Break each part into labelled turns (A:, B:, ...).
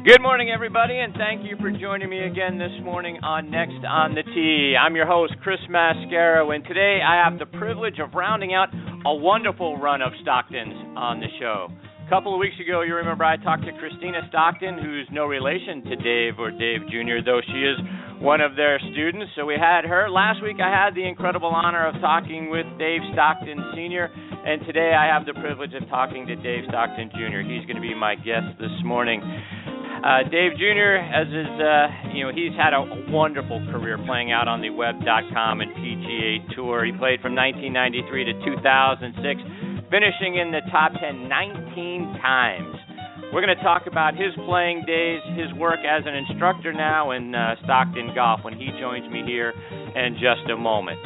A: Good morning, everybody, and thank you for joining me again this morning on Next on the Tee. I'm your host, Chris Mascaro, and today I have the privilege of rounding out a wonderful run of Stocktons on the show. A couple of weeks ago, you remember I talked to Christina Stockton, who's no relation to Dave or Dave Jr., though she is one of their students, so we had her. Last week, I had the incredible honor of talking with Dave Stockton Sr., and today I have the privilege of talking to Dave Stockton Jr. He's going to be my guest this morning. Dave Jr., he's had a wonderful career playing out on the web.com and PGA Tour. He played from 1993 to 2006, finishing in the top 10 19 times. We're going to talk about his playing days, his work as an instructor now in Stockton Golf when he joins me here in just a moment.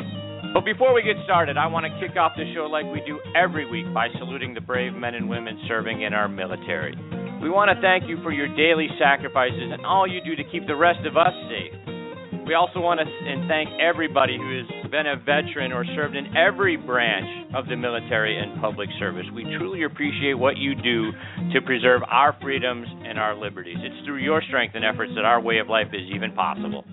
A: But before we get started, I want to kick off the show like we do every week by saluting the brave men and women serving in our military. We want to thank you for your daily sacrifices and all you do to keep the rest of us safe. We also want to thank everybody who has been a veteran or served in every branch of the military and public service. We truly appreciate what you do to preserve our freedoms and our liberties. It's through your strength and efforts that our way of life is even possible.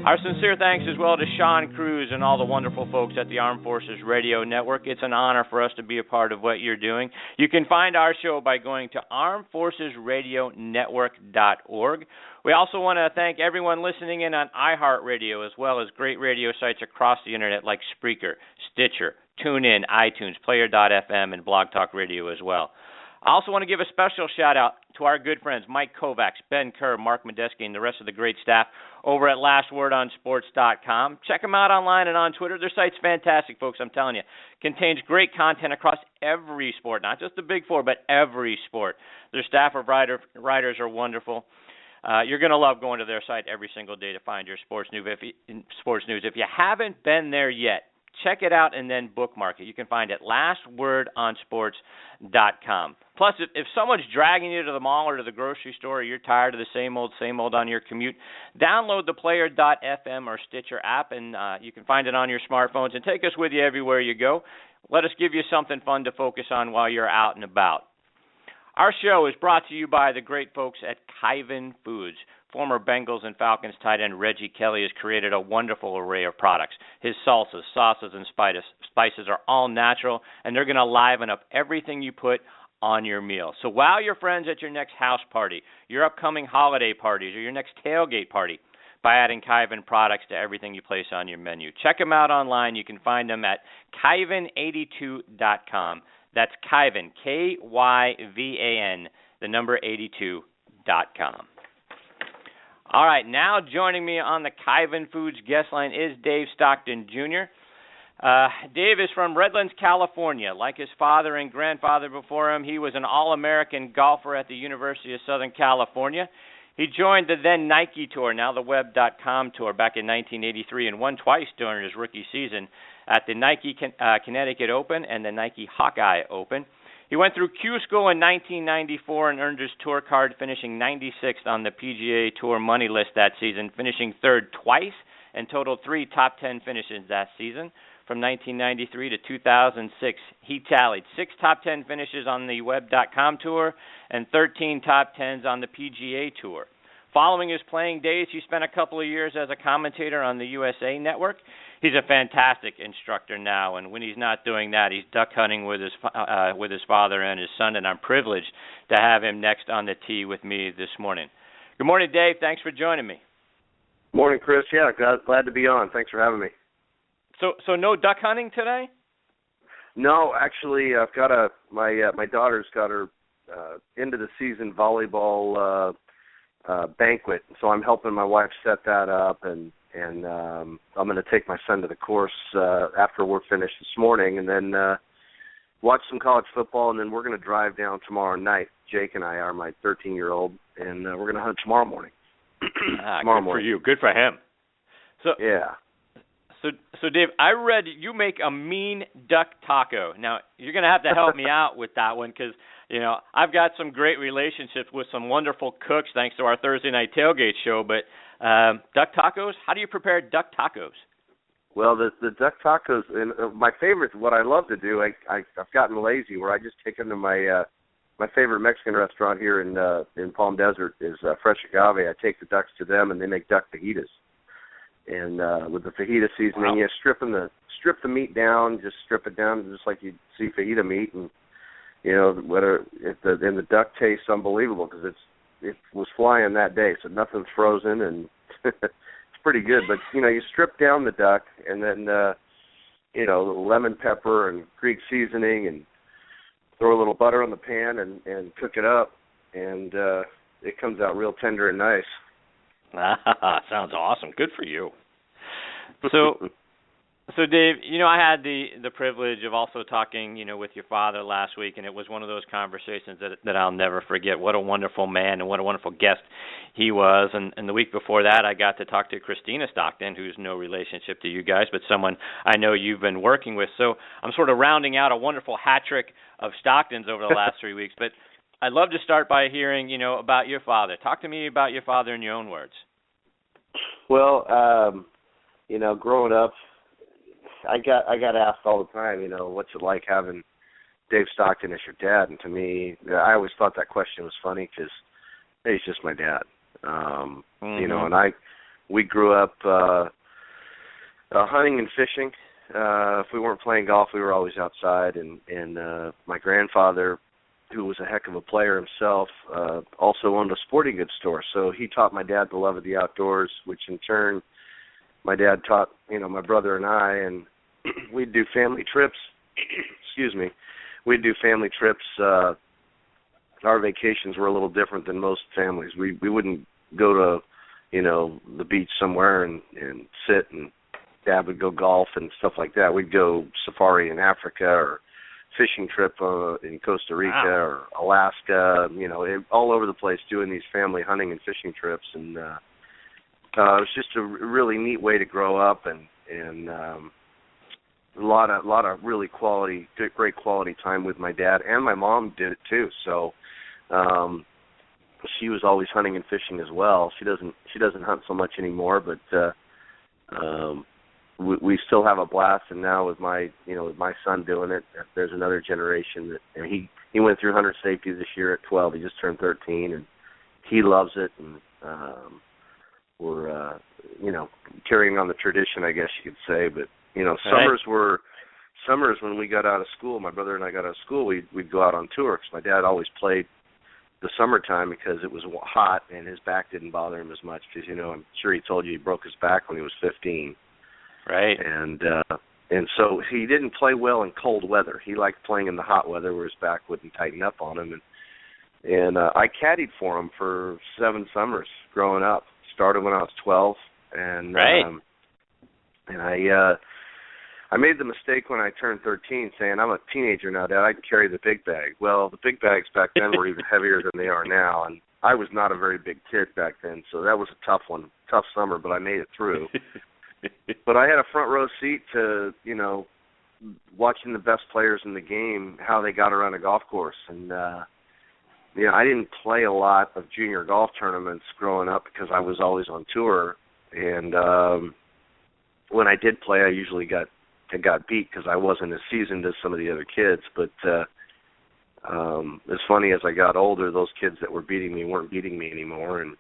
A: Our sincere thanks as well to Sean Cruz and all the wonderful folks at the Armed Forces Radio Network. It's an honor for us to be a part of what you're doing. You can find our show by going to armedforcesradionetwork.org. We also want to thank everyone listening in on iHeartRadio as well as great radio sites across the internet like Spreaker, Stitcher, TuneIn, iTunes, Player.fm, and Blog Talk Radio as well. I also want to give a special shout-out to our good friends Mike Kovacs, Ben Kerr, Mark Medeski, and the rest of the great staff over at lastwordonsports.com. Check them out online and on Twitter. Their site's fantastic, folks, I'm telling you. Contains great content across every sport, not just the big four, but every sport. Their staff of writers are wonderful. You're going to love going to their site every single day to find your sports news. If you haven't been there yet, check it out and then bookmark it. You can find it at lastwordonsports.com. Plus, if someone's dragging you to the mall or to the grocery store or you're tired of the same old on your commute, download the Player.fm or Stitcher app, and you can find it on your smartphones and take us with you everywhere you go. Let us give you something fun to focus on while you're out and about. Our show is brought to you by the great folks at Kyvan Foods. Former Bengals and Falcons tight end Reggie Kelly has created a wonderful array of products. His salsas, sauces, and spices are all natural, and they're going to liven up everything you put on your meal. So wow your friends at your next house party, your upcoming holiday parties, or your next tailgate party by adding Kyvan products to everything you place on your menu. Check them out online. You can find them at Kyvan82.com. That's Kyvan, Kyvan, the number 82.com. All right, now joining me on the Kyvan Foods guest line is Dave Stockton Jr. Dave is from Redlands, California. Like his father and grandfather before him, he was an All-American golfer at the University of Southern California. He joined the then Nike Tour, now the Web.com Tour, back in 1983 and won twice during his rookie season at the Nike Connecticut Open and the Nike Hawkeye Open. He went through Q School in 1994 and earned his tour card, finishing 96th on the PGA Tour money list that season, finishing third twice and totaled 3 top 10 finishes that season. From 1993 to 2006, he tallied 6 top 10 finishes on the Web.com Tour and 13 top 10s on the PGA Tour. Following his playing days, he spent a couple of years as a commentator on the USA Network. He's a fantastic instructor now, and when he's not doing that, he's duck hunting with his father and his son, and I'm privileged to have him next on the tee with me this morning. Good morning, Dave. Thanks for joining me.
B: Morning, Chris. Yeah, glad to be on. Thanks for having me.
A: So no duck hunting today?
B: No, actually, I've got my daughter's got her end of the season volleyball banquet, so I'm helping my wife set that up, and I'm going to take my son to the course after we're finished this morning, and then watch some college football, and then we're going to drive down tomorrow night. Jake and I are my 13-year-old, and we're going to hunt tomorrow morning.
A: Tomorrow morning. For you. Good for him. So
B: yeah.
A: So Dave, I read you make a mean duck taco. Now, you're going to have to help me out with that one because, I've got some great relationships with some wonderful cooks thanks to our Thursday night tailgate show. But duck tacos, how do you prepare duck tacos?
B: Well, the duck tacos, and my favorite, what I love to do, I've gotten lazy where I just take them to my my favorite Mexican restaurant here in Palm Desert is Fresh Agave. I take the ducks to them, and they make duck fajitas. And with the fajita seasoning,
A: wow.
B: strip the meat down, just strip it down just like you'd see fajita meat, and the duck tastes unbelievable because it was flying that day, so nothing's frozen, and it's pretty good. But you strip down the duck, and then lemon pepper and Greek seasoning, and throw a little butter on the pan and cook it up, and it comes out real tender and nice.
A: Sounds awesome. Good for you. So Dave, I had the privilege of also talking, with your father last week, and it was one of those conversations that I'll never forget. What a wonderful man and what a wonderful guest he was. And the week before that, I got to talk to Christina Stockton, who's no relationship to you guys, but someone I know you've been working with. So I'm sort of rounding out a wonderful hat trick of Stocktons over the last 3 weeks. But I'd love to start by hearing, about your father. Talk to me about your father in your own words.
B: Well, growing up, I got asked all the time, what's it like having Dave Stockton as your dad? And to me, I always thought that question was funny because he's just my dad. And we grew up hunting and fishing. If we weren't playing golf, we were always outside. And my grandfather, who was a heck of a player himself, also owned a sporting goods store. So he taught my dad the love of the outdoors, which in turn my dad taught, my brother and I, and we'd do family trips. Excuse me. We'd do family trips. Our vacations were a little different than most families. We wouldn't go to, the beach somewhere and sit, and Dad would go golf and stuff like that. We'd go safari in Africa or fishing trip in Costa Rica or Alaska, all over the place doing these family hunting and fishing trips. And it was just a really neat way to grow up, and a lot of really great quality time with my dad, and my mom did it too. So she was always hunting and fishing as well. She doesn't hunt so much anymore, but we still have a blast. And now with my son doing it, there's another generation that, and he went through hunter safety this year at 12. He just turned 13, and he loves it. And we're carrying on the tradition, I guess you could say. But summers when we got out of school, my brother and I got out of school, we'd go out on tour, because my dad always played the summertime because it was hot and his back didn't bother him as much, because I'm sure he told you he broke his back when he was 15.
A: Right.
B: And so he didn't play well in cold weather. He liked playing in the hot weather where his back wouldn't tighten up on him. And I caddied for him for 7 summers growing up. Started when I was 12, and
A: right.
B: And I made the mistake when I turned 13, saying, I'm a teenager now, Dad, I can carry the big bag. Well, the big bags back then were even heavier than they are now, and I was not a very big kid back then, so that was a tough summer, but I made it through. But I had a front row seat to, watching the best players in the game, how they got around a golf course. And, I didn't play a lot of junior golf tournaments growing up because I was always on tour. And when I did play, I usually got beat because I wasn't as seasoned as some of the other kids. But it's funny, as I got older, those kids that were beating me weren't beating me anymore. And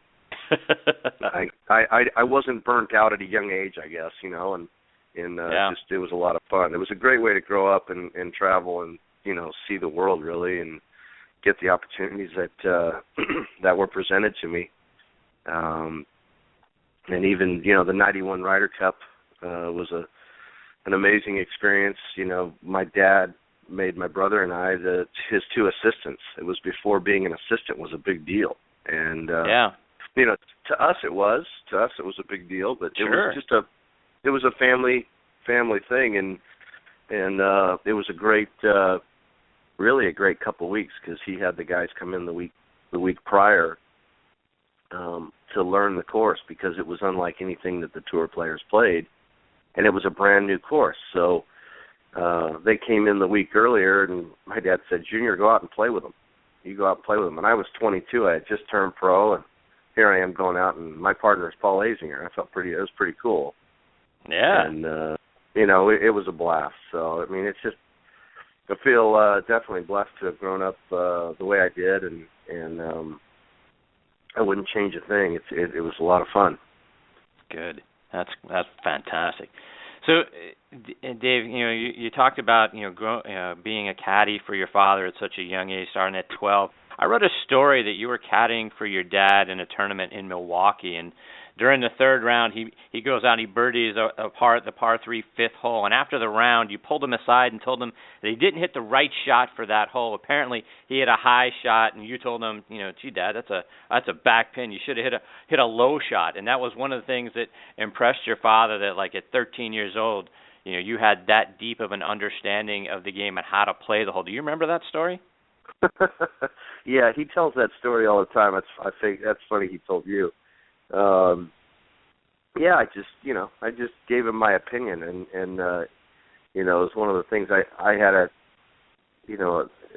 B: I wasn't burnt out at a young age, I guess, and just it was a lot of fun. It was a great way to grow up and travel and see the world, really, and get the opportunities that that were presented to me. And even the '91 Ryder Cup was an amazing experience. My dad made my brother and I his 2 assistants. It was before being an assistant was a big deal, and to us it was a big deal, but it was just it was a family thing, and it was a great really a great couple of weeks, because he had the guys come in the week prior to learn the course, because it was unlike anything that the tour players played, and it was a brand new course. So they came in the week earlier, and my dad said, Junior, go out and play with them. You go out and play with them. And I was 22. I had just turned pro, and here I am going out, and my partner is Paul Azinger. It was pretty cool. Yeah. And, it was a blast. So, it's just I feel definitely blessed to have grown up the way I did, and I wouldn't change a thing. It was a lot of fun.
A: Good. That's fantastic. So, Dave, you talked about being a caddy for your father at such a young age, starting at 12. I read a story that you were caddying for your dad in a tournament in Milwaukee, and during the third round, he goes out and he birdies the par 3 fifth hole, and after the round, you pulled him aside and told him that he didn't hit the right shot for that hole. Apparently, he hit a high shot, and you told him, gee, Dad, that's a back pin. You should have hit a low shot, and that was one of the things that impressed your father. That like at 13 years old, you had that deep of an understanding of the game and how to play the hole. Do you remember that story?
B: Yeah, he tells that story all the time. I think that's funny he told you. Yeah, I just gave him my opinion, and it was one of the things I had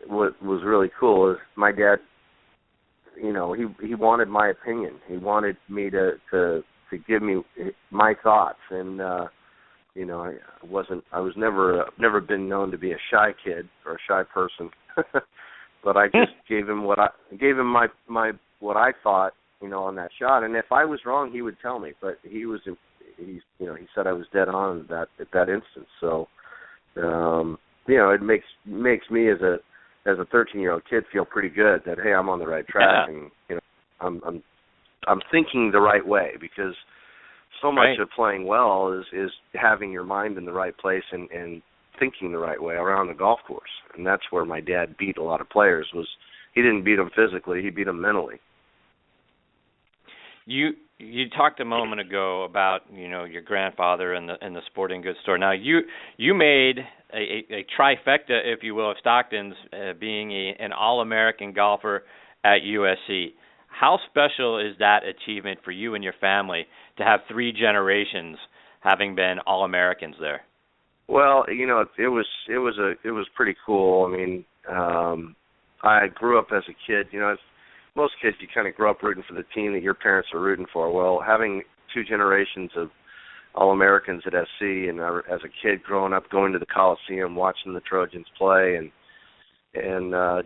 B: what was really cool is my dad, he wanted my opinion. He wanted me to give me my thoughts, and I was never been known to be a shy kid or a shy person. But I just gave him my what I thought, on that shot. And if I was wrong, he would tell me. But he said I was dead on at that instance. So, it makes me as a 13-year-old kid feel pretty good that hey, I'm on the right track,
A: yeah.
B: and I'm thinking the right way, because so much of playing well is having your mind in the right place and thinking the right way around the golf course. And that's where my dad beat a lot of players. He didn't beat them physically, he beat them mentally.
A: You talked a moment ago about your grandfather and the sporting goods store. Now you made a trifecta, if you will, of Stocktons, being an All-American golfer at USC. How special is that achievement for you and your family to have 3 generations having been All-Americans there?
B: Well, it was pretty cool. I mean, I grew up as a kid. As most kids, you kind of grow up rooting for the team that your parents are rooting for. Well, having 2 generations of All-Americans at SC, and as a kid growing up, going to the Coliseum, watching the Trojans play, and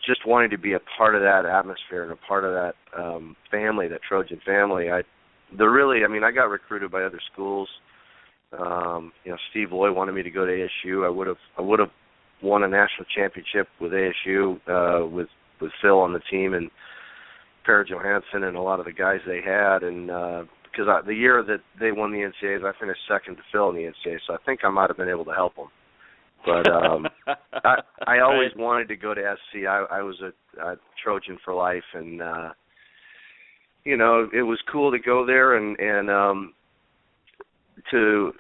B: just wanting to be a part of that atmosphere and a part of that family, that Trojan family. I got recruited by other schools. Steve Loy wanted me to go to ASU. I would have won a national championship with ASU with Phil on the team and Per Johansson and a lot of the guys they had. And because the year that they won the NCAAs, I finished second to Phil in the NCAA, so I think I might have been able to help them. But I always wanted to go to SC. I was a Trojan for life, and it was cool to go there and to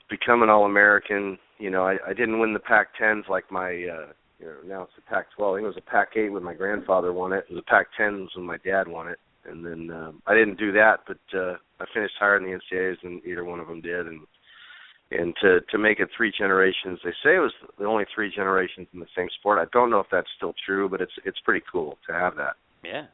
B: become an All-American. I didn't win the Pac-10s like my now it's the Pac-12. I think it was a Pac-8 when my grandfather won it. It was a Pac-10s when my dad won it, and then I didn't do that, but I finished higher in the NCAAs than either one of them did, and to make it 3 generations. They say it was the only 3 generations in the same sport. I don't know if that's still true, but it's pretty cool to have that.
A: Yeah.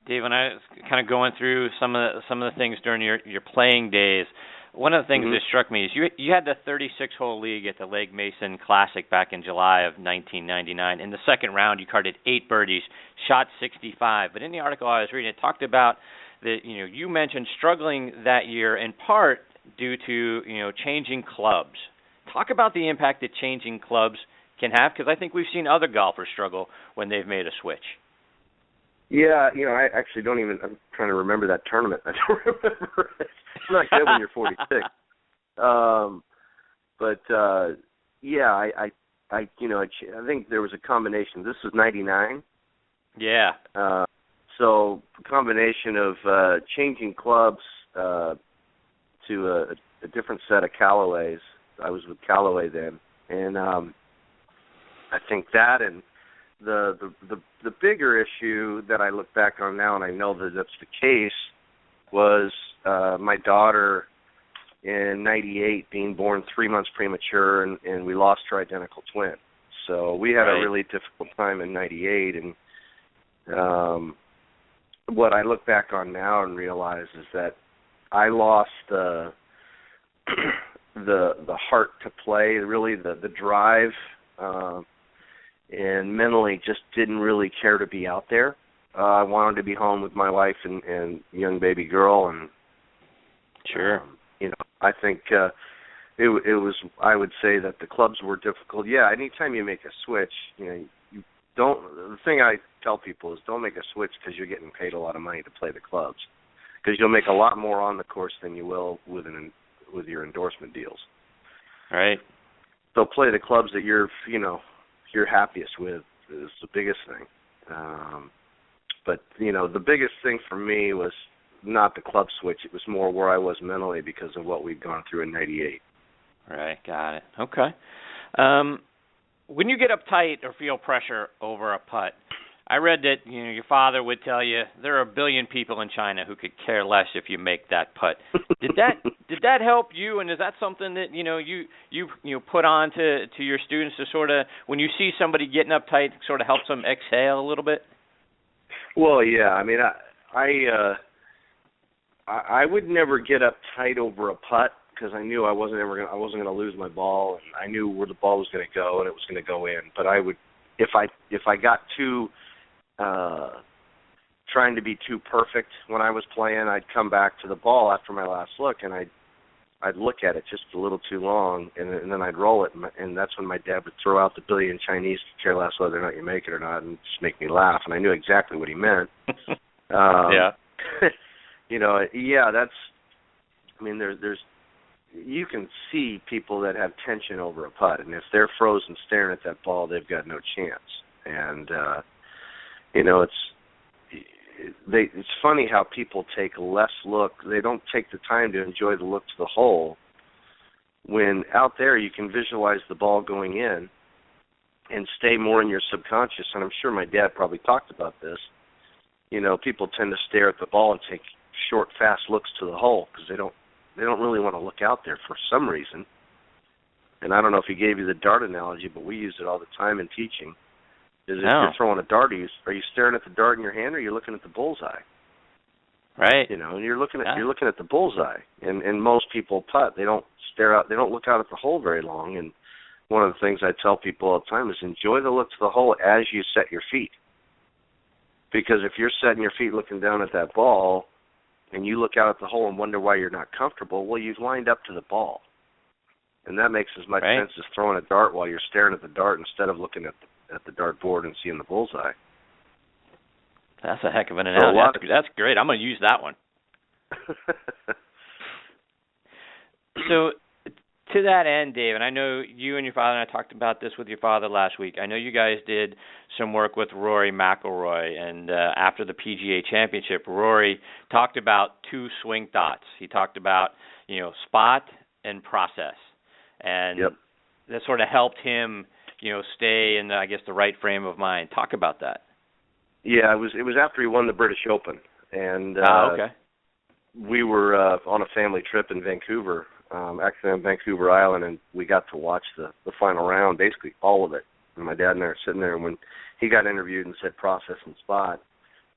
A: Dave, when I was kind of going through some of the things during your playing days, one of the things that struck me is you had the 36-hole league at the Legg Mason Classic back in July of 1999. In the second round, you carded 8 birdies, shot 65. But in the article I was reading, it talked about that you mentioned struggling that year in part due to changing clubs. Talk about the impact that changing clubs can have, because I think we've seen other golfers struggle when they've made a switch.
B: Yeah, I actually don't even. I'm trying to remember that tournament. I don't remember it. It's not good when you're 46. I think there was a combination. This was 99.
A: Yeah.
B: So a combination of changing clubs to a different set of Callaways. I was with Callaway then, and I think that and the bigger issue that I look back on now, and I know that that's the case, was my daughter in '98 being born 3 months premature, and we lost her identical twin. So we had a really difficult time in '98, and what I look back on now and realize is that I lost the heart to play, really the drive and mentally just didn't really care to be out there. I wanted to be home with my wife and young baby girl, and
A: sure,
B: I think it was. I would say that the clubs were difficult. Yeah, anytime you make a switch, you don't. The thing I tell people is don't make a switch because you're getting paid a lot of money to play the clubs, because you'll make a lot more on the course than you will with your endorsement deals.
A: Right.
B: So play the clubs that you're happiest with is the biggest thing. But the biggest thing for me was not the club switch. It was more where I was mentally because of what we'd gone through in '98.
A: Right, got it. Okay. When you get uptight or feel pressure over a putt, I read that your father would tell you there are 1 billion people in China who could care less if you make that putt. Did that help you? And is that something that you put on to your students to sort of, when you see somebody getting uptight, sort of helps them exhale a little bit?
B: Well, yeah. I mean, I would never get uptight over a putt because I knew I wasn't going to lose my ball, and I knew where the ball was going to go, and it was going to go in. But I would, if I got too trying to be too perfect when I was playing, I'd come back to the ball after my last look, and I'd look at it just a little too long, and then I'd roll it, and that's when my dad would throw out the 1 billion Chinese to care less whether or not you make it or not, and just make me laugh, and I knew exactly what he meant.
A: Yeah.
B: Yeah, that's. I mean, there's. You can see people that have tension over a putt, and if they're frozen staring at that ball, they've got no chance. And it's funny how people take less look. They don't take the time to enjoy the look to the hole. When out there, you can visualize the ball going in, and stay more in your subconscious. And I'm sure my dad probably talked about this. People tend to stare at the ball and take short, fast looks to the hole because they don't really want to look out there for some reason. And I don't know if he gave you the dart analogy, but we use it all the time in teaching. If you're throwing a dart, are you staring at the dart in your hand, or are you looking at the bullseye?
A: Right.
B: And you're looking at the bullseye. And most people putt. They don't stare out. They don't look out at the hole very long. And one of the things I tell people all the time is enjoy the look to the hole as you set your feet. Because if you're setting your feet looking down at that ball, and you look out at the hole and wonder why you're not comfortable, well, you've lined up to the ball. And that makes as much sense as throwing a dart while you're staring at the dart instead of looking at the dart board and seeing the bullseye.
A: That's a heck of an analogy. That's great. I'm going to use that one. So, to that end, Dave, and I know you and your father, and I talked about this with your father last week, I know you guys did some work with Rory McIlroy, and after the PGA Championship, Rory talked about 2 swing thoughts. He talked about, spot and process, and that sort of helped him, stay in, the right frame of mind. Talk about that.
B: Yeah, it was after he won the British Open, and
A: okay.
B: We were on a family trip in Vancouver, actually on Vancouver Island, and we got to watch the final round, basically all of it. And my dad and I were sitting there, and when he got interviewed and said process and spot,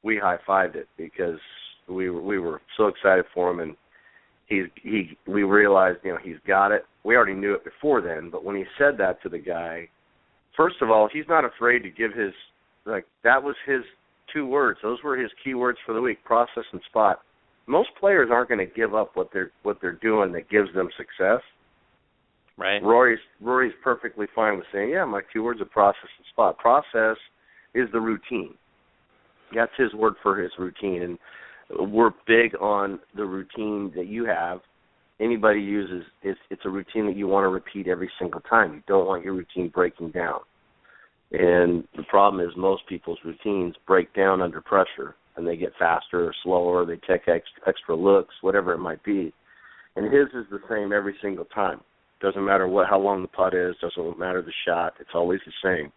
B: we high-fived it because we were so excited for him, and we realized, he's got it. We already knew it before then, but when he said that to the guy, first of all, he's not afraid to give that was his 2 words. Those were his key words for the week, process and spot. Most players aren't going to give up what they're doing that gives them success.
A: Right.
B: Rory's perfectly fine with saying, yeah, my 2 words are process and spot. Process is the routine. That's his word for his routine, and we're big on the routine that you have. Anybody uses it's a routine that you want to repeat every single time. You don't want your routine breaking down. And the problem is most people's routines break down under pressure, and they get faster or slower, they take extra looks, whatever it might be. And his is the same every single time. Doesn't matter how long the putt is, doesn't matter the shot, it's always the same.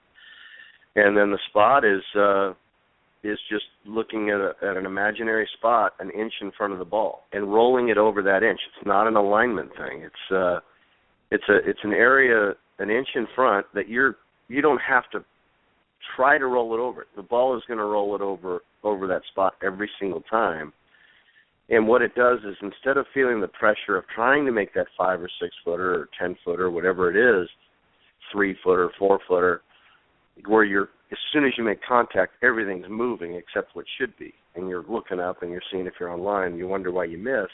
B: And then the spot is just looking at an imaginary spot an inch in front of the ball and rolling it over that inch. It's not an alignment thing. It's an area an inch in front that you don't have to try to roll it over it. The ball is going to roll it over that spot every single time. And what it does is instead of feeling the pressure of trying to make that 5 or 6 footer or 10 footer, whatever it is, 3-footer, 4-footer, where as soon as you make contact, everything's moving except what should be. And you're looking up and you're seeing if you're online and you wonder why you missed.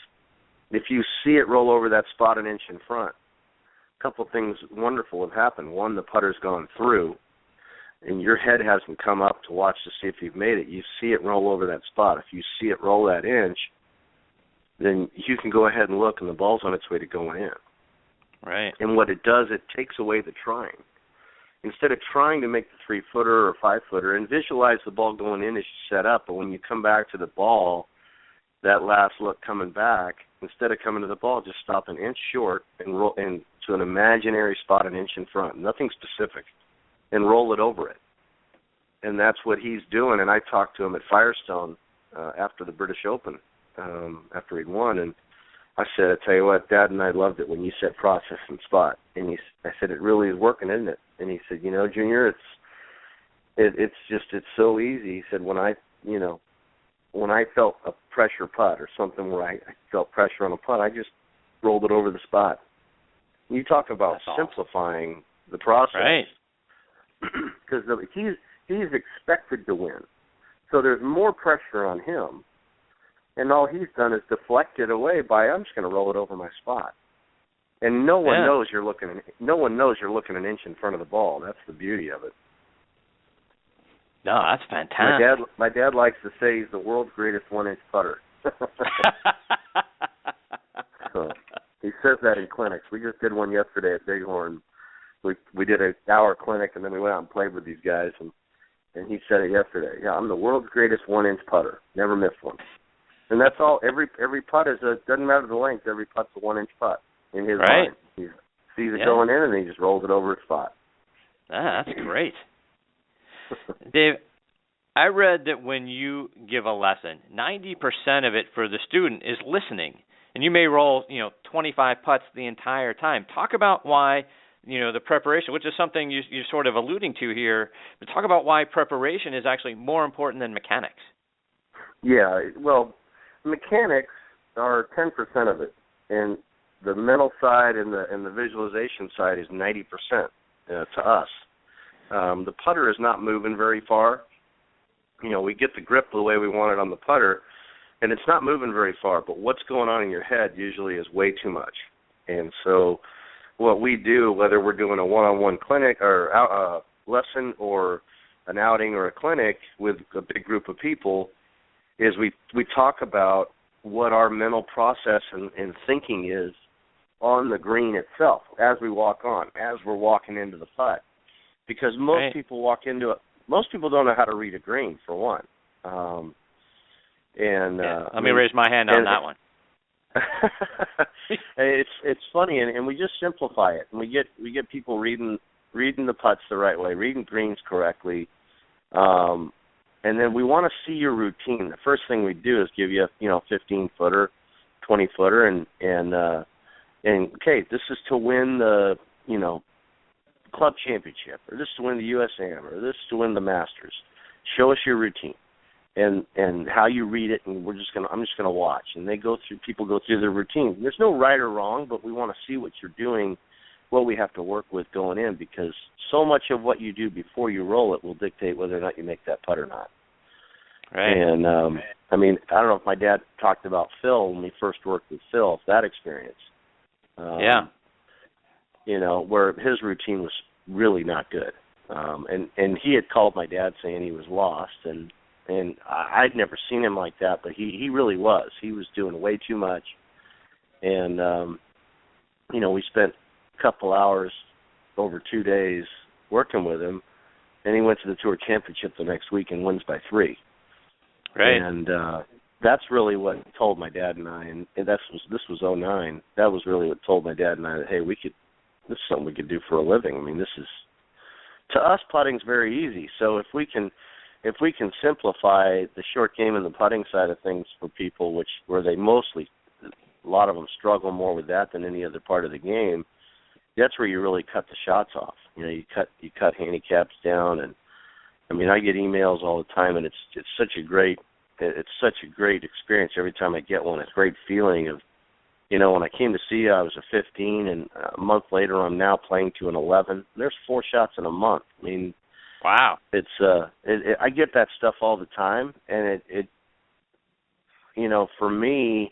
B: If you see it roll over that spot an inch in front, a couple of things wonderful have happened. One, the putter's gone through, and your head hasn't come up to watch to see if you've made it. You see it roll over that spot. If you see it roll that inch, then you can go ahead and look, and the ball's on its way to going in.
A: Right.
B: And what it does, it takes away the trying. Instead of trying to make the 3-footer or 5-footer, and visualize the ball going in as you set up, but when you come back to the ball, that last look coming back, instead of coming to the ball, just stop an inch short and roll into an imaginary spot an inch in front, nothing specific, and roll it over it. And that's what he's doing. And I talked to him at Firestone after the British Open, after he'd won, and I said, I tell you what, Dad and I loved it when you said process and spot. And I said, it really is working, isn't it? And he said, Junior, it's so easy. He said, when I felt a pressure putt or something where I felt pressure on a putt, I just rolled it over the spot. You talk about simplifying the process.
A: Right.
B: Because he's expected to win. So there's more pressure on him. And all he's done is deflect it away by, I'm just going to roll it over my spot. And no one knows you're looking an inch in front of the ball. That's the beauty of it.
A: No, that's fantastic.
B: My dad likes to say he's the world's greatest 1-inch putter. So he says that in clinics. We just did one yesterday at Bighorn. We did an hour clinic, and then we went out and played with these guys, and he said it yesterday. Yeah, I'm the world's greatest 1-inch putter. Never missed one. And that's all. Every putt doesn't matter the length. Every putt's a 1-inch putt in his mind. He sees it going in, and then he just rolls it over his spot.
A: Ah, that's great. Dave, I read that when you give a lesson, 90% of it for the student is listening, and you may roll, 25 putts the entire time. Talk about why, the preparation, which is something you're sort of alluding to here, but talk about why preparation is actually more important than mechanics.
B: Yeah, well, mechanics are 10% of it, and the mental side and the visualization side is 90% to us. The putter is not moving very far. We get the grip the way we want it on the putter, and it's not moving very far, but what's going on in your head usually is way too much. And so what we do, whether we're doing a one-on-one clinic or lesson or an outing or a clinic with a big group of people, is we talk about what our mental process and thinking is on the green itself as we walk on, as we're walking into the putt. Because most people walk into it, most people don't know how to read a green, for one. Let
A: me raise my hand on that one.
B: It's funny, and we just simplify it, and we get people reading the putts the right way, reading greens correctly, and then we want to see your routine. The first thing we do is give you 15-footer, 20-footer, and okay, this is to win the club championship, or this is to win the USAM, or this is to win the Masters. Show us your routine and how you read it, and I'm just gonna watch. And people go through their routine. There's no right or wrong, but we want to see what you're doing, what we have to work with going in, because so much of what you do before you roll it will dictate whether or not you make that putt or not.
A: Right.
B: And I don't know if my dad talked about Phil when we first worked with Phil, that experience. Where his routine was really not good. And he had called my dad saying he was lost, and I'd never seen him like that, but he really was. He was doing way too much. And, we spent a couple hours over 2 days working with him, and he went to the Tour Championship the next week and wins by 3.
A: Right.
B: And that's really what told my dad and I, and this was 2009, that was really what told my dad and I that, hey, this is something we could do for a living. I mean, to us, putting's very easy. So if we can simplify the short game and the putting side of things for people, where they mostly, a lot of them struggle more with that than any other part of the game, that's where you really cut the shots off. You cut handicaps down, and I mean, I get emails all the time, and it's such a great experience every time I get one. It's a great feeling of, when I came to see you, I was a 15, and a month later, I'm now playing to an 11. There's 4 shots in a month. I mean,
A: wow.
B: It's I get that stuff all the time, and it for me,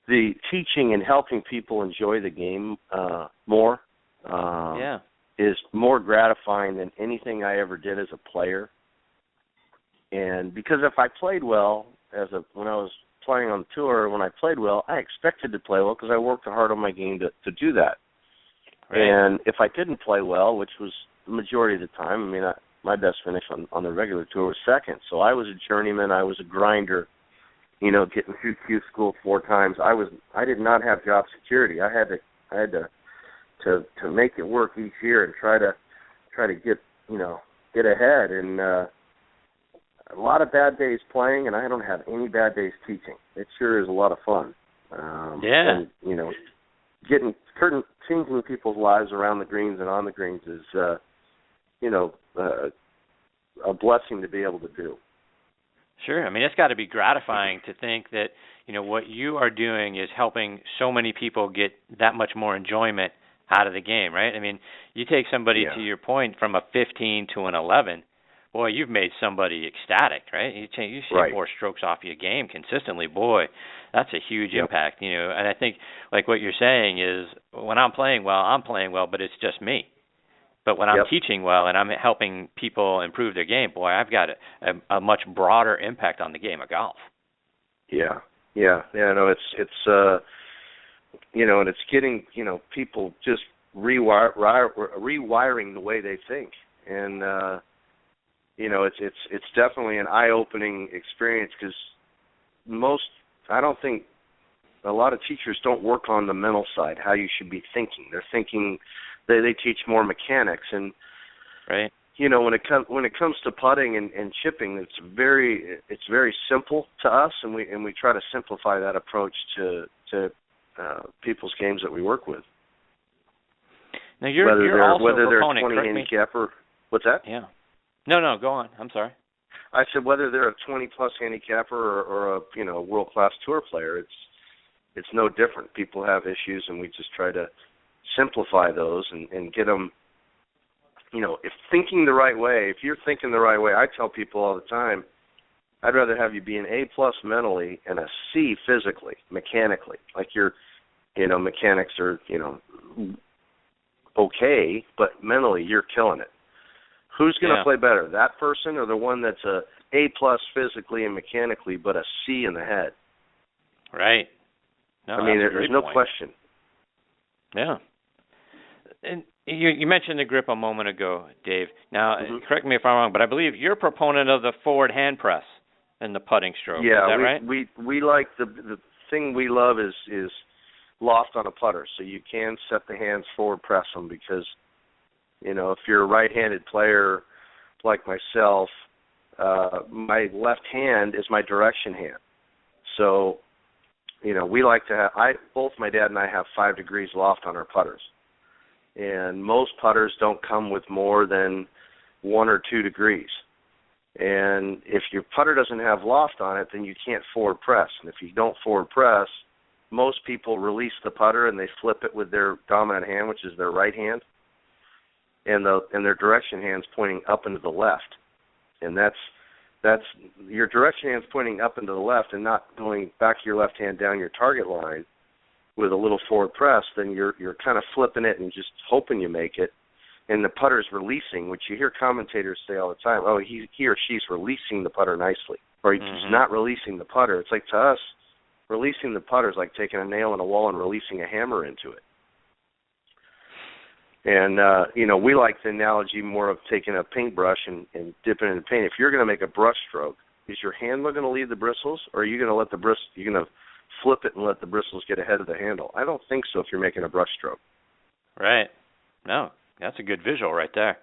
B: the teaching and helping people enjoy the game more is more gratifying than anything I ever did as a player. And because if I played well when I was playing on the tour, when I played well, I expected to play well because I worked hard on my game to do that. Right. And if I didn't play well, which was the majority of the time, I mean, my best finish on the regular tour was second. So I was a journeyman. I was a grinder. Getting through Q school 4 times. I did not have job security. I had to make it work each year and try to get ahead. And a lot of bad days playing, and I don't have any bad days teaching. It sure is a lot of fun. And changing people's lives around the greens and on the greens is a blessing to be able to do.
A: Sure. I mean, it's got to be gratifying to think that, what you are doing is helping so many people get that much more enjoyment out of the game, right? I mean, you take somebody, to your point, from a 15 to an 11, boy, you've made somebody ecstatic, right? You see 4 strokes off your game consistently, boy, that's a huge impact, And I think, like what you're saying is, when I'm playing well, but it's just me. But when I'm teaching well and I'm helping people improve their game, boy, I've got a much broader impact on the game of golf.
B: Yeah. No, it's and it's getting people just rewiring the way they think, and it's definitely an eye-opening experience because I don't think a lot of teachers don't work on the mental side, how you should be thinking. They're thinking. They teach more mechanics, and
A: right.
B: When it comes to putting and chipping, it's very simple to us, and we try to simplify that approach to people's games that we work with.
A: Now you're also
B: whether they're
A: a proponent,
B: 20 handicap or what's that?
A: Yeah. No, go on. I'm sorry.
B: I said whether they're a 20-plus handicapper or a world-class tour player, it's no different. People have issues, and we just try to simplify those and get them, if thinking the right way, if you're thinking the right way, I tell people all the time, I'd rather have you be an A+ mentally and a C physically, mechanically. Like your, mechanics are, okay, but mentally you're killing it. Who's going to play better, that person or the one that's a A+ physically and mechanically, but a C in the head?
A: Right. No,
B: I mean, there's no question.
A: Yeah. And you mentioned the grip a moment ago, Dave. Now, correct me if I'm wrong, but I believe you're a proponent of the forward hand press in the putting stroke.
B: Yeah,
A: is that right?
B: we like the thing we love is loft on a putter, so you can set the hands forward, press them, because if you're a right-handed player like myself, my left hand is my direction hand. So, we like to have, both my dad and I have 5 degrees loft on our putters. And most putters don't come with more than 1 or 2 degrees. And if your putter doesn't have loft on it, then you can't forward press. And if you don't forward press, most people release the putter and they flip it with their dominant hand, which is their right hand, and their direction hand's pointing up into the left. And that's your direction hand's pointing up into the left and not going back your left hand down your target line with a little forward press. Then you're kind of flipping it and just hoping you make it. And the putter's releasing, which you hear commentators say all the time, oh, he or she's releasing the putter nicely, or he's not releasing the putter. It's like, to us, releasing the putter is like taking a nail in a wall and releasing a hammer into it. And, we like the analogy more of taking a paintbrush and dipping it in paint. If you're going to make a brush stroke, is your hand going to leave the bristles, or are you going to let the you're going to flip it and let the bristles get ahead of the handle? I don't think so if you're making a brush stroke.
A: Right. No, that's a good visual right there.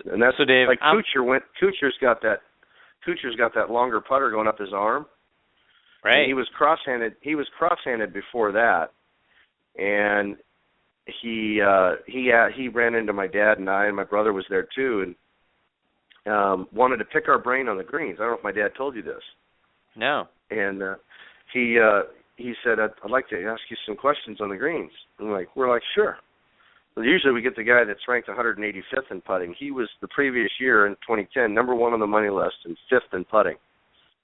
B: And that's
A: so, Dave,
B: like Kuchar's got that longer putter going up his arm.
A: Right.
B: And he was cross-handed before that, and he ran into my dad and I, and my brother was there too, and wanted to pick our brain on the greens. I don't know if my dad told you this.
A: No.
B: And he he said, I'd like to ask you some questions on the greens. And we're like, sure. Well, usually we get the guy that's ranked 185th in putting. He was the previous year in 2010, number 1 on the money list and 5th in putting.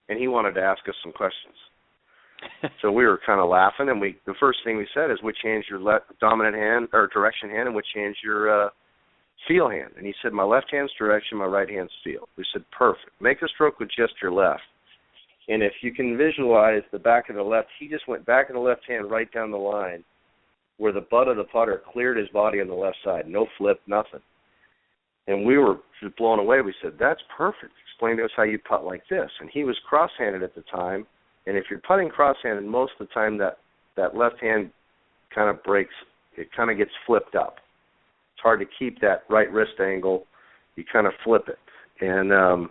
B: And he wanted to ask us some questions. So we were kind of laughing, and the first thing we said is, which hand's your dominant hand or direction hand, and which hand's your feel hand? And he said, my left hand's direction, my right hand's feel. We said, perfect. Make a stroke with just your left. And if you can visualize the back of the left, he just went back of the left hand right down the line where the butt of the putter cleared his body on the left side. No flip, nothing. And we were just blown away. We said, that's perfect. Explain to us how you putt like this. And he was cross-handed at the time. And if you're putting cross-handed, most of the time that left hand kind of breaks. It kind of gets flipped up. It's hard to keep that right wrist angle. You kind of flip it. And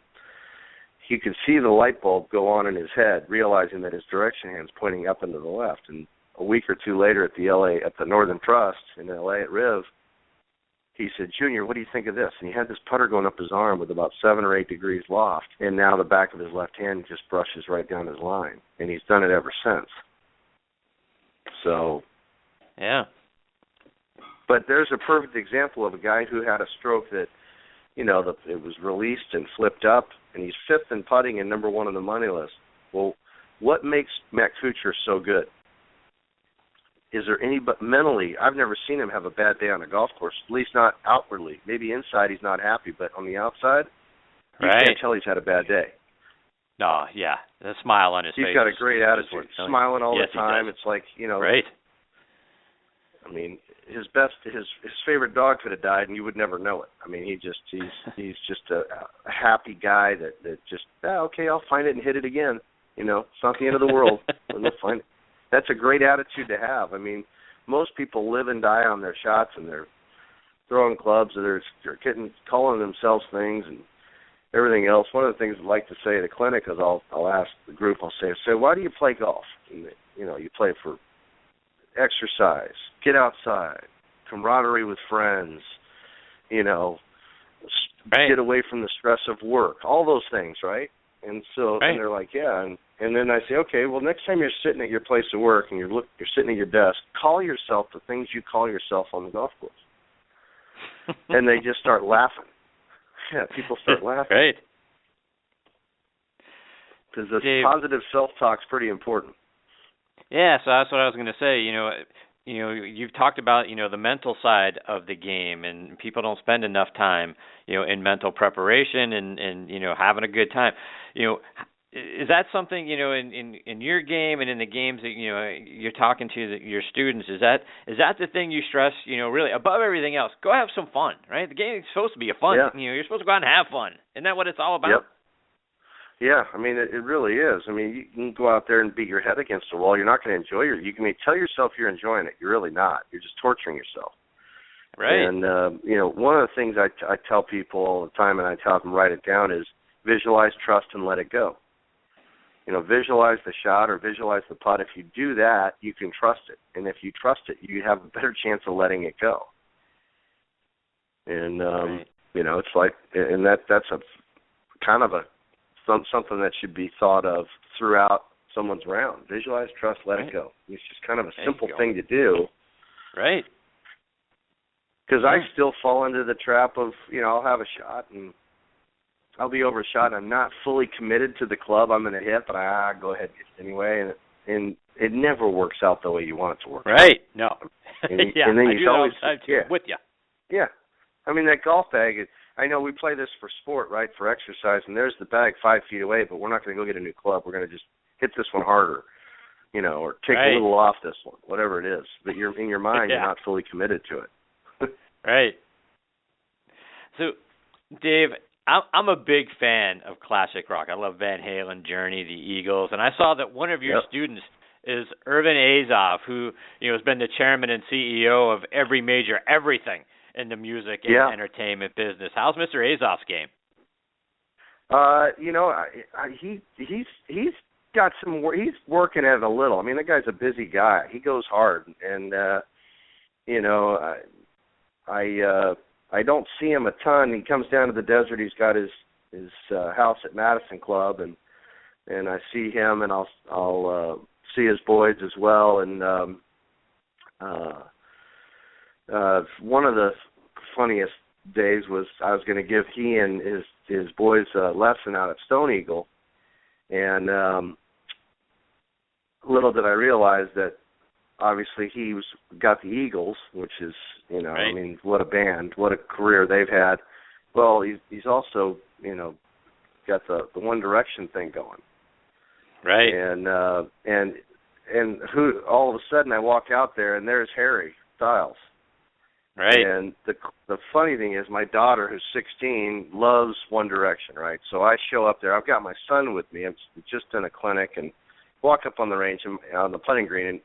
B: he could see the light bulb go on in his head, realizing that his direction hand's pointing up and to the left. And a week or two later at the Northern Trust in L.A. at Riv, he said, Junior, what do you think of this? And he had this putter going up his arm with about 7 or 8 degrees loft, and now the back of his left hand just brushes right down his line. And he's done it ever since. So,
A: yeah.
B: But there's a perfect example of a guy who had a stroke that, it was released and flipped up, and he's 5th in putting and number 1 on the money list. Well, what makes Matt Kuchar so good? Is there but mentally, I've never seen him have a bad day on a golf course, at least not outwardly. Maybe inside he's not happy, but on the outside, you can't tell he's had a bad day.
A: No, yeah, the smile on his face.
B: He's got a great attitude, smiling all the time. It's like,
A: Right.
B: I mean, his favorite dog could have died, and you would never know it. I mean, he's just a happy guy that just, okay, I'll find it and hit it again. It's not the end of the world. We'll find it. That's a great attitude to have. I mean, most people live and die on their shots, and they're throwing clubs, or they're calling themselves things and everything else. One of the things I'd like to say at a clinic is I'll ask the group, I'll say, why do you play golf? And, you play for exercise, get outside, camaraderie with friends,
A: right.
B: Get away from the stress of work, all those things, right? And so and they're like, yeah. And then I say, okay, well, next time you're sitting at your place of work and you're sitting at your desk, call yourself the things you call yourself on the golf course. And they just start laughing. Yeah, people start laughing.
A: Right.
B: Because the positive self-talk's pretty important.
A: Yeah, so that's what I was going to say. You've talked about, the mental side of the game, and people don't spend enough time, in mental preparation and having a good time. Is that something, in your game and in the games that, you're talking to your students, is that the thing you stress, really above everything else? Go have some fun, right? The game is supposed to be fun.
B: Yeah.
A: You're supposed to go out and have fun. Isn't that what it's all about?
B: Yep. Yeah, I mean, it really is. I mean, you can go out there and beat your head against the wall. You're not going to enjoy it. You can tell yourself you're enjoying it. You're really not. You're just torturing yourself.
A: Right.
B: And, one of the things I tell people all the time, and I tell them write it down, is visualize, trust, and let it go. Visualize the shot or visualize the putt. If you do that, you can trust it. And if you trust it, you have a better chance of letting it go. And,
A: right.
B: It's like, and that's a kind of something that should be thought of throughout someone's round. Visualize, trust, let it go. It's just kind of a simple thing to do.
A: Right.
B: Because I still fall into the trap of, I'll have a shot and I'll be over a shot and I'm not fully committed to the club I'm going to hit, but I go ahead and hit it anyway. And it never works out the way you want it to work out.
A: Right. No.
B: And then
A: you always with you.
B: Yeah. I mean, that golf bag, I know we play this for sport, right, for exercise, and there's the bag 5 feet away, but we're not going to go get a new club. We're going to just hit this one harder, or take a little off this one, whatever it is. But in your mind, you're not fully committed to it.
A: Right. So, Dave, I'm a big fan of classic rock. I love Van Halen, Journey, the Eagles, and I saw that one of your students is Irvin Azoff, who has been the chairman and CEO of every major everything in the music and entertainment business. How's Mr. Azoff's game? He's got some. He's working at it a little. I mean, that guy's a busy guy. He goes hard, and I don't see him a ton. He comes down to the desert. He's got his house at Madison Club, and I see him, and I'll
B: see his boys as well. And one of the funniest days was I was going to give he and his boys a lesson out at Stone Eagle, and little did I realize that obviously got the Eagles, which is, you know,
A: right.
B: I mean, what a band, what a career they've had. Well, he's also, you know, got the One Direction thing going.
A: Right.
B: And who all of a sudden I walk out there and there's Harry Styles.
A: Right.
B: And the funny thing is my daughter, who's 16, loves One Direction, right? So I show up there. I've got my son with me. I'm just in a clinic and walk up on the range and on the putting green, and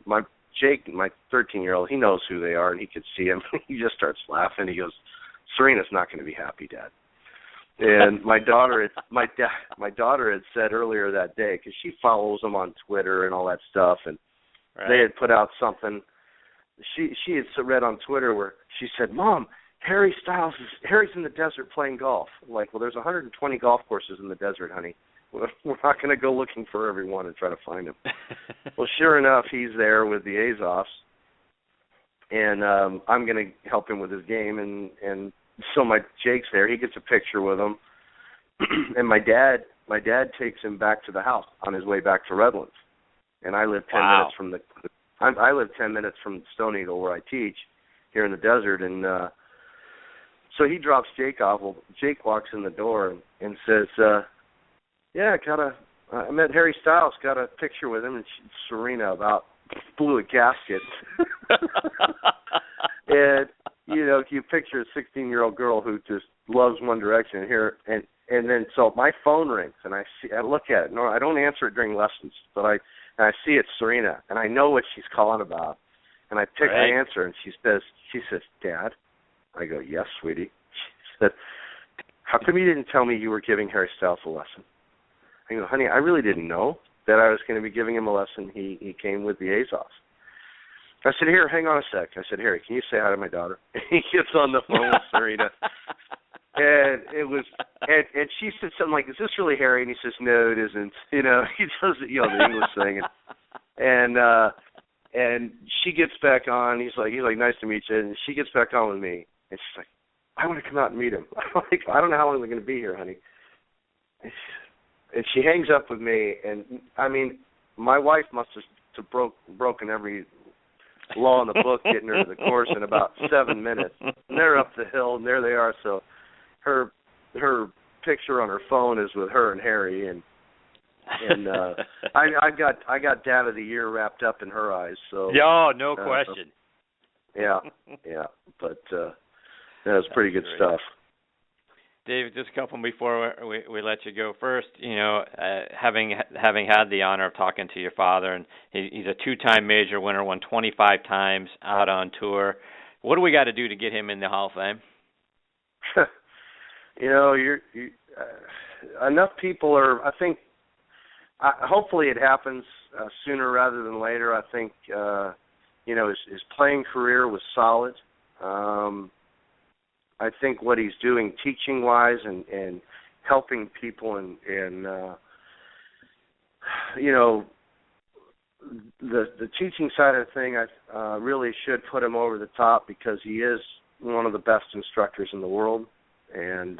B: Jake, my 13-year-old, he knows who they are, and he could see him. He just starts laughing. He goes, "Serena's not going to be happy, Dad." And my daughter had said earlier that day, because she follows him on Twitter and all that stuff, and
A: right.
B: they had put out something. She had read on Twitter where she said, "Mom, Harry's in the desert playing golf." I'm like, well, there's 120 golf courses in the desert, honey. We're not going to go looking for everyone and try to find him. Well, sure enough, he's there with the Azovs, and I'm going to help him with his game. And so Jake's there. He gets a picture with him, and my dad takes him back to the house on his way back to Redlands. And I live 10 minutes from I live 10 minutes from Stone Eagle where I teach here in the desert, and so he drops Jake off. Well, Jake walks in the door and says, "Yeah, I met Harry Styles, got a picture with him," and Serena about blew a gasket. And you know, you picture a 16-year-old girl who just loves One Direction here, and then so my phone rings, and I look at it. No, I don't answer it during lessons, but I see it's Serena, and I know what she's calling about, and I pick
A: right.
B: the answer, and she says, "Dad?" I go, "Yes, sweetie." She said, "How come you didn't tell me you were giving Harry Styles a lesson?" I go, "Honey, I really didn't know that I was going to be giving him a lesson. He came with the Azovs." I said, "Here, hang on a sec." I said, "Harry, can you say hi to my daughter?" He gets on the phone with Serena. And it was, and she said something like, "Is this really Harry?" And he says, "No, it isn't." You know, he does, the English thing. And she gets back on. He's like, "Nice to meet you." And she gets back on with me. And she's like, "I want to come out and meet him." I'm like, "I don't know how long we're going to be here, honey." And she hangs up with me. And, I mean, my wife must have broken every law in the book getting her to the course in about 7 minutes. And they're up the hill, and there they are. So her picture on her phone is with her and Harry, and I got Dad of the Year wrapped up in her eyes. So
A: no question.
B: Yeah, but that was pretty good stuff.
A: Dave, just a couple before we let you go. First, you know, having had the honor of talking to your father, and he's a two-time major winner, won 25 times out on tour. What do we got to do to get him in the Hall of Fame?
B: You know, enough people are. I think. Hopefully, it happens sooner rather than later. I think. You know, his playing career was solid. I think what he's doing teaching-wise and helping people and you know, the teaching side of the thing, I really should put him over the top because he is one of the best instructors in the world. And,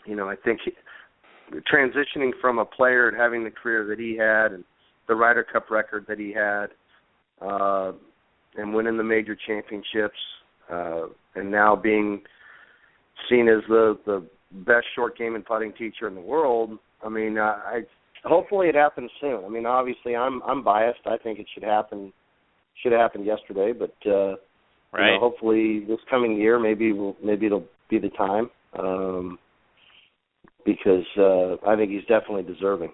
B: you know, I think transitioning from a player and having the career that he had and the Ryder Cup record that he had and winning the major championships, and now being seen as the best short game and putting teacher in the world. I mean, hopefully it happens soon. I mean, obviously I'm biased. I think it should have happened yesterday, but right. You know, hopefully this coming year maybe it'll be the time because I think he's definitely deserving.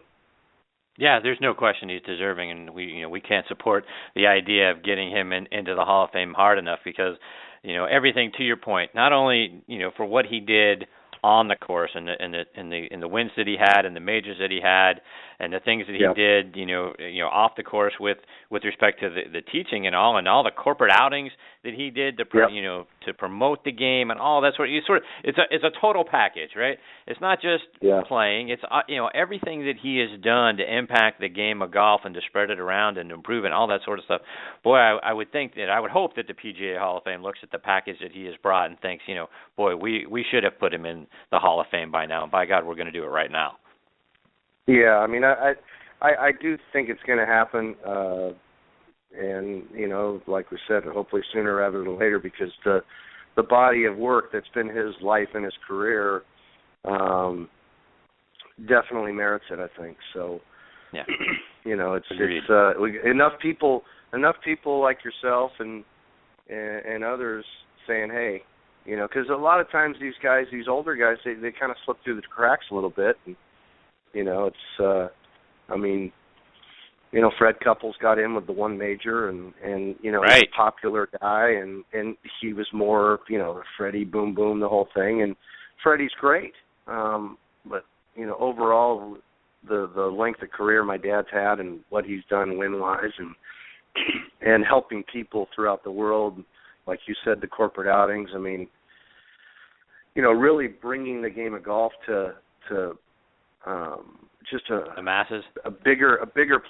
A: Yeah, there's no question he's deserving, and we can't support the idea of getting him into the Hall of Fame hard enough because, you know, everything to your point, not only, you know, for what he did on the course and the wins that he had and the majors that he had and the things that he did, you know, off the course with respect to the teaching and all the corporate outings that he did to to promote the game and all that it's a total package, right? It's not just playing. It's everything that he has done to impact the game of golf and to spread it around and improve it and all that sort of stuff. Boy, I would hope that the PGA Hall of Fame looks at the package that he has brought and thinks, boy, we should have put him in the Hall of Fame by now. And by God, we're going to do it right now.
B: Yeah, I mean, I do think it's going to happen. And, like we said, hopefully sooner rather than later, because the body of work that's been his life and his career definitely merits it, I think. So,
A: yeah.
B: It's enough people like yourself and others saying, hey, because a lot of times these older guys, they kind of slip through the cracks a little bit. And, Fred Couples got in with the one major, and he's a popular guy, and he was more, Freddie boom boom, the whole thing, and Freddie's great. But overall, the length of career my dad's had and what he's done win-wise and helping people throughout the world, like you said, the corporate outings. I mean, really bringing the game of golf to just the masses, a bigger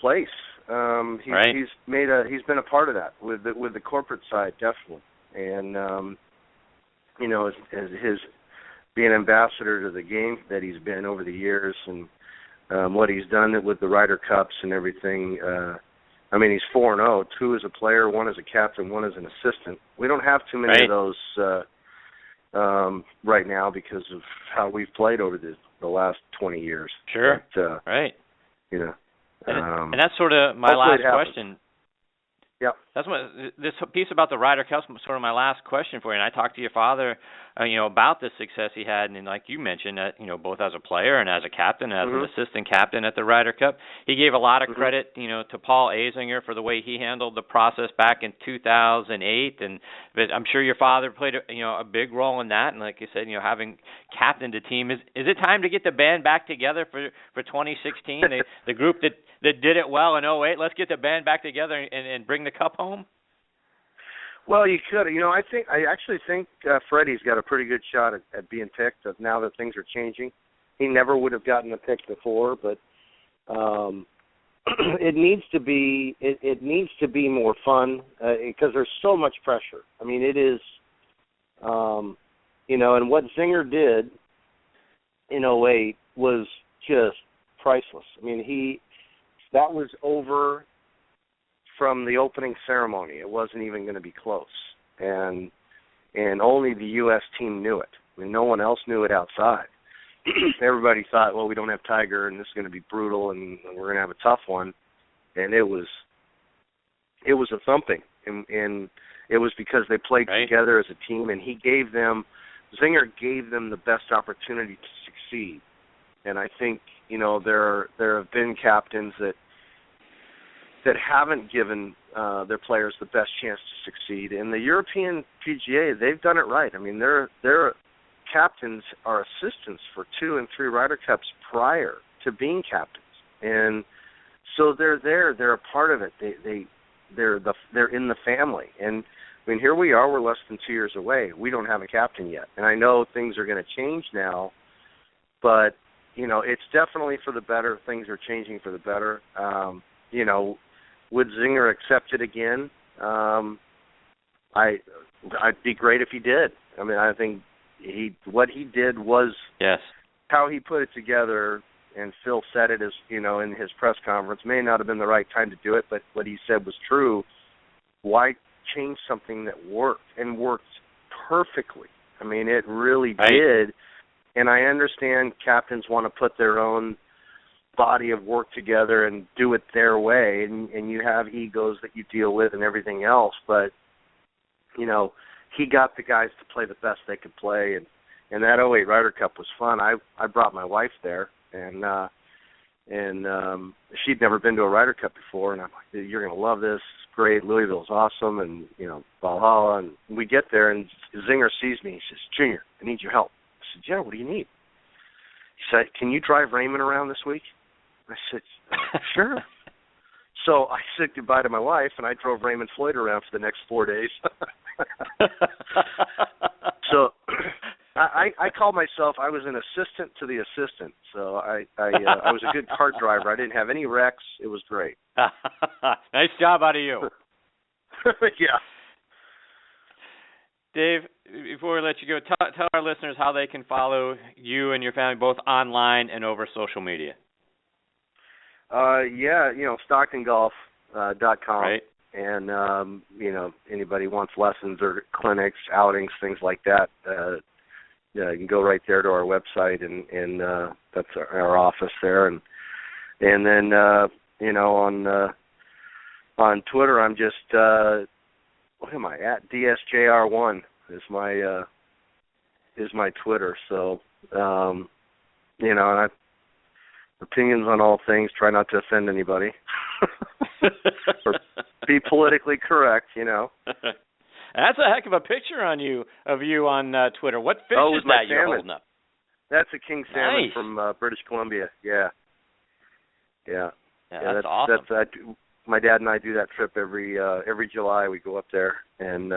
B: place. He's been a part of that with the corporate side, definitely, and as his being ambassador to the game that he's been over the years, and what he's done with the Ryder Cups and everything. He's 4-0, 2 as a player, 1 as a captain, 1 as an assistant. We don't have too many of those right now because of how we've played over the last 20 years.
A: Sure.
B: But,
A: right. And that's sort of my last question.
B: Yeah.
A: That's this piece about the Ryder Cup was sort of my last question for you. And I talked to your father, about the success he had, and like you mentioned, both as a player and as a captain, as an assistant captain at the Ryder Cup. He gave a lot of credit, to Paul Azinger for the way he handled the process back in 2008, but I'm sure your father played a big role in that. And like you said, having captained the team, is it time to get the band back together for 2016? The group that did it well in 2008, let's get the band back together and bring the cup home?
B: Well, you could. I actually think Freddie's got a pretty good shot at being picked now that things are changing. He never would have gotten a pick before, but it needs to be more fun because there's so much pressure. I mean, it is, and what Zinger did in 2008 was just priceless. I mean, that was over from the opening ceremony. It wasn't even going to be close, and only the U.S. team knew it. I mean, no one else knew it outside. Everybody thought, well, we don't have Tiger, and this is going to be brutal, and we're going to have a tough one. And it was a thumping, and it was because they played together as a team, and Zinger gave them the best opportunity to succeed. And I think there have been captains that haven't given their players the best chance to succeed. And the European PGA, they've done it right. I mean, their captains are assistants for 2 and 3 Ryder Cups prior to being captains, and so they're there. They're a part of it. They're in the family. And I mean, here we are. We're less than 2 years away. We don't have a captain yet, and I know things are going to change now, but it's definitely for the better. Things are changing for the better. Would Zinger accept it again? I'd be great if he did. I mean, I think what he did was how he put it together, and Phil said it as in his press conference. May not have been the right time to do it, but what he said was true. Why change something that worked and worked perfectly? I mean, it really did. And I understand captains want to put their own body of work together and do it their way, and you have egos that you deal with and everything else, but he got the guys to play the best they could play, and that 2008 Ryder Cup was fun. I brought my wife there, and she'd never been to a Ryder Cup before, and I'm like, you're going to love this. It's great. Louisville's awesome, and Valhalla. And we get there, and Zinger sees me. He says, Junior, I need your help. I said, yeah, what do you need? He said, can you drive Raymond around this week? I said, sure. So I said goodbye to my wife, and I drove Raymond Floyd around for the next 4 days. So I call myself, I was an assistant to the assistant. So I was a good cart driver. I didn't have any wrecks. It was great.
A: Nice job out of you.
B: Yeah.
A: Dave, before we let you go, tell our listeners how they can follow you and your family both online and over social media.
B: StocktonGolf.com.
A: Right.
B: And, anybody wants lessons or clinics, outings, things like that, you can go right there to our website, and that's our office there. And then, on Twitter, I'm just, what am I at? DSJR1 is my Twitter. So, and I opinions on all things. Try not to offend anybody, or be politically correct.
A: That's a heck of a picture of you on Twitter. What fish is that you're holding up?
B: That's a king salmon
A: Nice.
B: from British Columbia. Yeah,
A: that's awesome.
B: My dad and I do that trip every July. We go up there and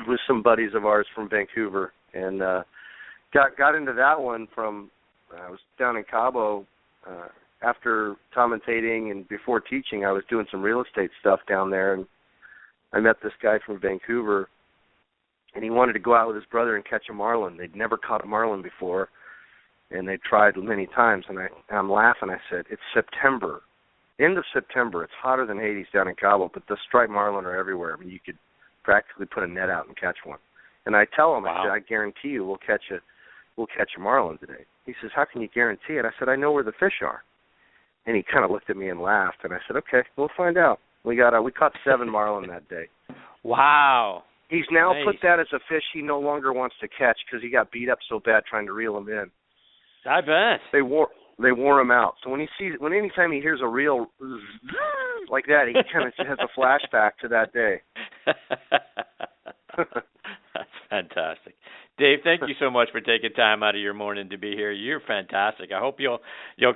B: with some buddies of ours from Vancouver, and got into that one from I was down in Cabo after commentating and before teaching. I was doing some real estate stuff down there, and I met this guy from Vancouver, and he wanted to go out with his brother and catch a marlin. They'd never caught a marlin before, and they tried many times. And I'm laughing. I said, "It's September. End of September. It's hotter than Hades down in Cabo, but the striped marlin are everywhere. I mean, you could practically put a net out and catch one." And I tell him,
A: wow.
B: I said, "I guarantee you we'll catch a marlin today." He says, "How can you guarantee it?" I said, "I know where the fish are." And he kind of looked at me and laughed. And I said, "Okay, we'll find out." We caught 7 marlin that day.
A: Wow.
B: He's now
A: nice.
B: put that as a fish he no longer wants to catch because he got beat up so bad trying to reel him in.
A: I bet.
B: They wore him out. So anytime he hears a reel like that, he kind of has a flashback to that day.
A: That's fantastic. Dave, thank you so much for taking time out of your morning to be here. You're fantastic. I hope you'll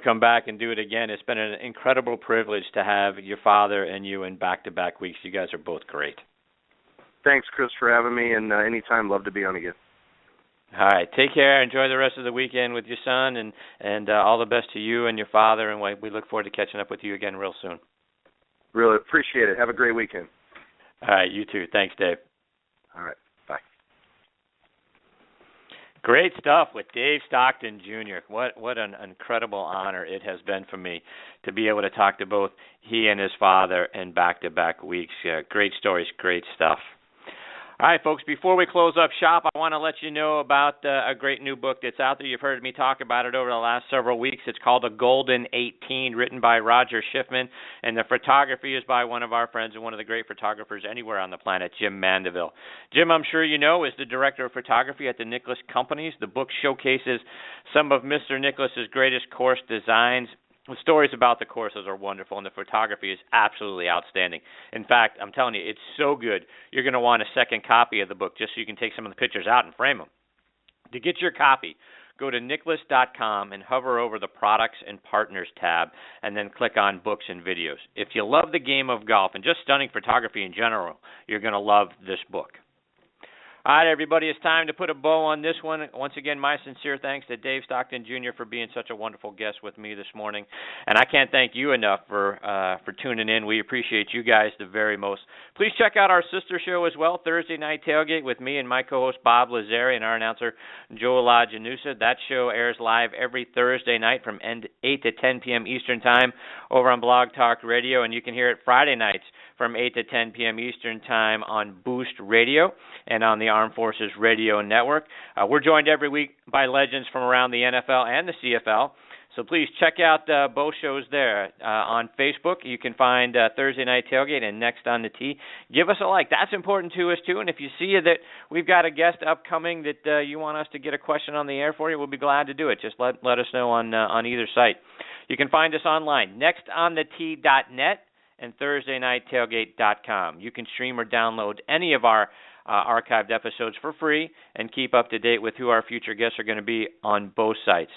A: come back and do it again. It's been an incredible privilege to have your father and you in back-to-back weeks. You guys are both great.
B: Thanks, Chris, for having me, and anytime, love to be on again.
A: All right. Take care. Enjoy the rest of the weekend with your son, and all the best to you and your father, and we look forward to catching up with you again real soon.
B: Really appreciate it. Have a great weekend.
A: All right. You too. Thanks, Dave.
B: All right. Bye.
A: Great stuff with Dave Stockton Jr. What an incredible honor it has been for me to be able to talk to both he and his father in back-to-back weeks. Great stories, great stuff. All right, folks, before we close up shop, I want to let you know about a great new book that's out there. You've heard me talk about it over the last several weeks. It's called The Golden 18, written by Roger Schiffman, and the photography is by one of our friends and one of the great photographers anywhere on the planet, Jim Mandeville. Jim, I'm sure you know, is the director of photography at the Nicklaus Companies. The book showcases some of Mr. Nicklaus's greatest course designs. The stories about the courses are wonderful, and the photography is absolutely outstanding. In fact, I'm telling you, it's so good, you're going to want a second copy of the book just so you can take some of the pictures out and frame them. To get your copy, go to nicklaus.com and hover over the Products and Partners tab, and then click on Books and Videos. If you love the game of golf and just stunning photography in general, you're going to love this book. All right, everybody, it's time to put a bow on this one. Once again, my sincere thanks to Dave Stockton Jr. for being such a wonderful guest with me this morning. And I can't thank you enough for tuning in. We appreciate you guys the very most. Please check out our sister show as well, Thursday Night Tailgate, with me and my co-host Bob Lazari and our announcer Joe LaGenusa. That show airs live every Thursday night from 8 to 10 p.m. Eastern Time over on Blog Talk Radio, and you can hear it Friday nights from 8 to 10 p.m. Eastern Time on Boost Radio and on the Armed Forces Radio Network. We're joined every week by legends from around the NFL and the CFL. So please check out both shows there. On Facebook, you can find Thursday Night Tailgate and Next on the Tee. Give us a like. That's important to us, too. And if you see that we've got a guest upcoming that you want us to get a question on the air for you, we'll be glad to do it. Just let us know on either site. You can find us online, nextonthetee.net and ThursdayNightTailgate.com. You can stream or download any of our archived episodes for free and keep up to date with who our future guests are going to be on both sites.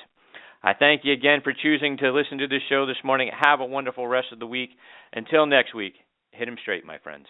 A: I thank you again for choosing to listen to this show this morning. Have a wonderful rest of the week. Until next week, hit 'em straight, my friends.